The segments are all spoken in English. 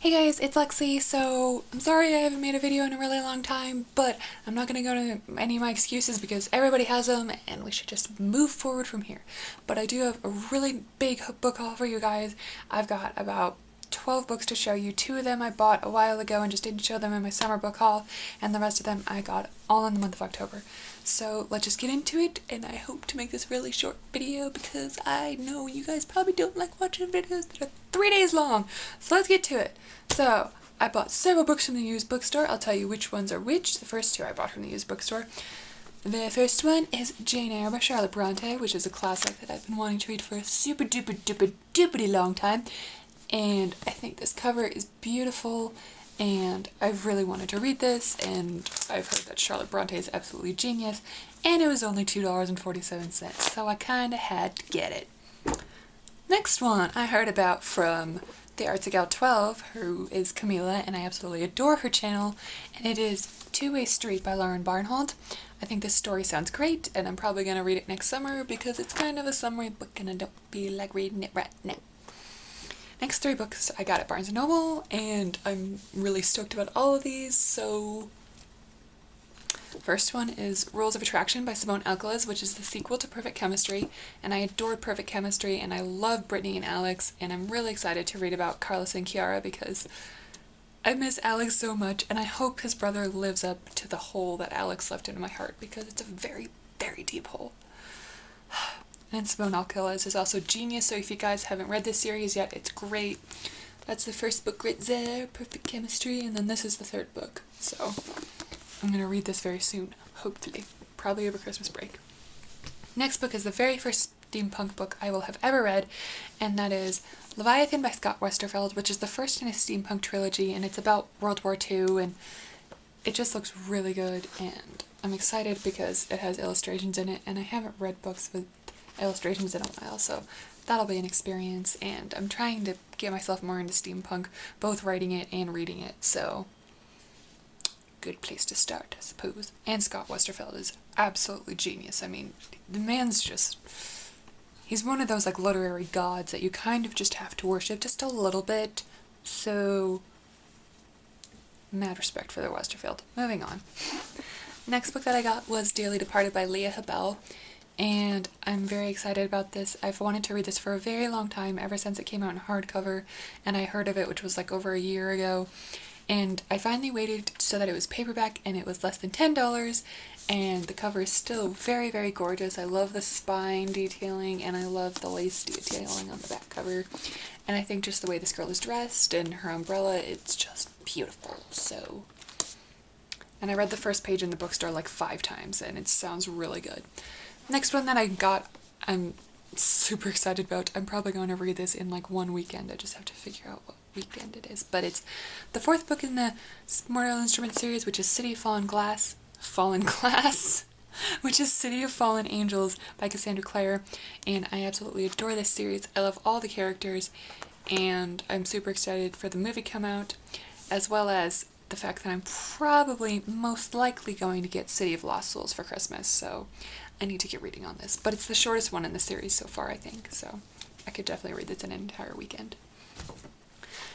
Hey guys, it's Lexi. So I'm sorry I haven't made a video in a really long time, but I'm not going to go to any of my excuses because everybody has them and we should just move forward from here. But I do have a really big book haul for you guys. I've got about 12 books to show you. 2 of them I bought a while ago and just didn't show them in my summer book haul, and the rest of them I got all in the month of October. So let's just get into it, and I hope to make this really short video because I know you guys probably don't like watching videos that are 3 days long. So let's get to it. So I bought several books from the used bookstore. I'll tell you which ones are which. The first 2 I bought from the used bookstore. The first one is Jane Eyre by Charlotte Bronte, which is a classic that I've been wanting to read for a super duper duper duper long time. And I think this cover is beautiful, and I've really wanted to read this, and I've heard that Charlotte Bronte is absolutely genius, and it was only $2.47, so I kinda had to get it. Next one I heard about from the Arts Gal 12, who is Camila, and I absolutely adore her channel, and it is Two-Way Street by Lauren Barnhold. I think this story sounds great, and I'm probably going to read it next summer because it's kind of a summery book and I don't feel like reading it right now. Next 3 books I got at Barnes & Noble, and I'm really stoked about all of these, so... First one is Rules of Attraction by Simone Alcaraz, which is the sequel to Perfect Chemistry, and I adored Perfect Chemistry, and I love Brittany and Alex, and I'm really excited to read about Carlos and Kiara because I miss Alex so much, and I hope his brother lives up to the hole that Alex left in my heart because it's a very, very deep hole. And Simone Alcaraz is also genius, so if you guys haven't read this series yet, it's great. That's the first book right there, Perfect Chemistry, and then this is the 3rd book. So I'm going to read this very soon, hopefully. Probably over Christmas break. Next book is the very first steampunk book I will have ever read, and that is Leviathan by Scott Westerfeld, which is the first in a steampunk trilogy, and it's about World War II, and it just looks really good, and I'm excited because it has illustrations in it, and I haven't read books with illustrations in a while, so that'll be an experience, and I'm trying to get myself more into steampunk, both writing it and reading it, so good place to start, I suppose. And Scott Westerfeld is absolutely genius. I mean, the man's just, he's one of those like literary gods that you kind of just have to worship just a little bit, so mad respect for the Westerfeld. Moving on. Next book that I got was Dearly Departed by Leah Habel, and I'm very excited about this. I've wanted to read this for a very long time, ever since it came out in hardcover, and I heard of it, which was like over a year ago, and I finally waited so that it was paperback, and it was less than $10, and the cover is still very, very gorgeous. I love the spine detailing, and I love the lace detailing on the back cover, and I think just the way this girl is dressed and her umbrella, it's just beautiful, so... And I read the first page in the bookstore like 5 times, and it sounds really good. Next one that I got, I'm super excited about. I'm probably going to read this in like one weekend. I just have to figure out what weekend it is. But it's the 4th book in the Mortal Instruments series, which is City of Fallen Glass, which is City of Fallen Angels by Cassandra Clare. And I absolutely adore this series. I love all the characters, and I'm super excited for the movie come out, as well as the fact that I'm probably most likely going to get City of Lost Souls for Christmas, so I need to get reading on this. But it's the shortest one in the series so far, I think, so I could definitely read this in an entire weekend.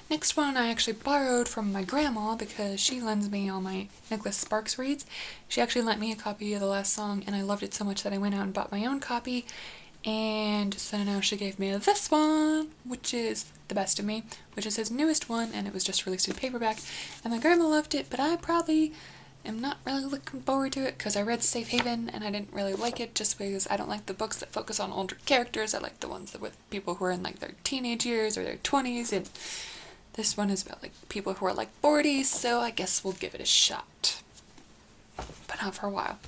Next one I actually borrowed from my grandma because she lends me all my Nicholas Sparks reads. She actually lent me a copy of The Last Song, and I loved it so much that I went out and bought my own copy, and so now she gave me this one, which is The Best of Me, which is his newest one, and it was just released in paperback, and my grandma loved it, but I probably am not really looking forward to it because I read Safe Haven and I didn't really like it just because I don't like the books that focus on older characters. I like the ones that with people who are in like their teenage years or their 20s, and this one is about like people who are like 40s, so I guess we'll give it a shot, but not for a while.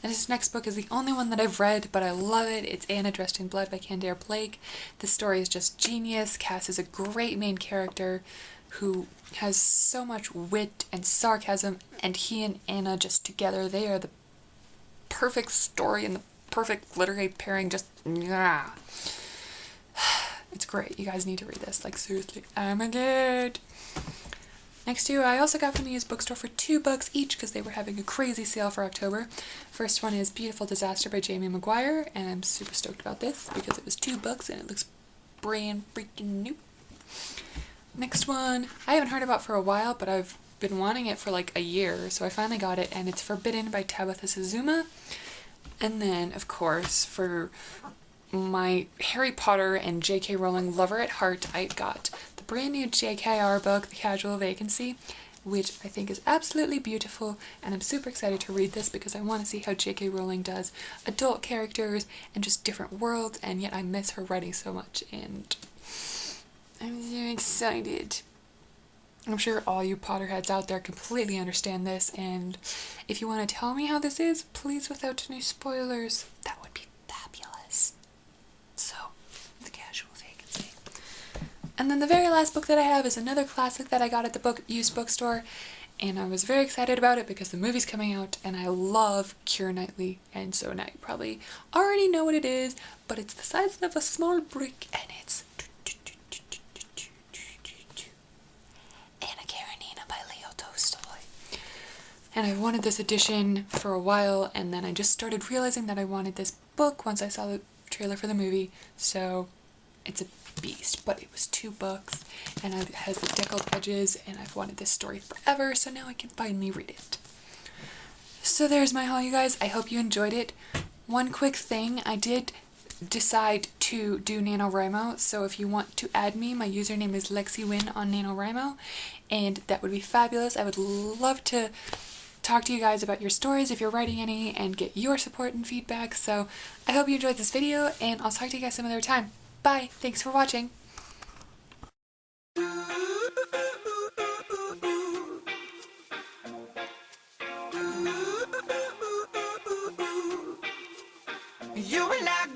And this next book is the only one that I've read, but I love it. It's Anna Dressed in Blood by Candair Blake. The story is just genius. Cass is a great main character who has so much wit and sarcasm, and he and Anna just together, they are the perfect story and the perfect literary pairing, just yeah. It's great. You guys need to read this, like seriously. Oh my god. Next 2 I also got from the used bookstore for $2 each because they were having a crazy sale for October. First one is Beautiful Disaster by Jamie Maguire, and I'm super stoked about this because it was $2 and it looks brand freaking new. Next one, I haven't heard about for a while, but I've been wanting it for like a year, so I finally got it, and it's Forbidden by Tabitha Suzuma. And then, of course, for my Harry Potter and J.K. Rowling lover at heart, I got the brand new JKR book, The Casual Vacancy, which I think is absolutely beautiful, and I'm super excited to read this because I want to see how J.K. Rowling does adult characters and just different worlds, and yet I miss her writing so much, and I'm so excited. I'm sure all you Potterheads out there completely understand this, and if you want to tell me how this is, please without any spoilers, that would be fabulous. So, The Casual Vacancy. And then the very last book that I have is another classic that I got at the used bookstore, and I was very excited about it because the movie's coming out, and I love Keira Knightley, and so now you probably already know what it is, but it's the size of a small brick, and it's Anna Karenina by Leo Tolstoy. And I've wanted this edition for a while, and then I just started realizing that I wanted this book once I saw the trailer for the movie, so it's a beast, but it was 2 books, and it has the deckled edges, and I've wanted this story forever, so now I can finally read it. So there's my haul, you guys. I hope you enjoyed it. One quick thing, I did decide to do NaNoWriMo, so if you want to add me, my username is LexiWin on NaNoWriMo, and that would be fabulous. I would love to talk to you guys about your stories if you're writing any and get your support and feedback. So I hope you enjoyed this video, and I'll talk to you guys some other time. Bye! Thanks for watching! You and I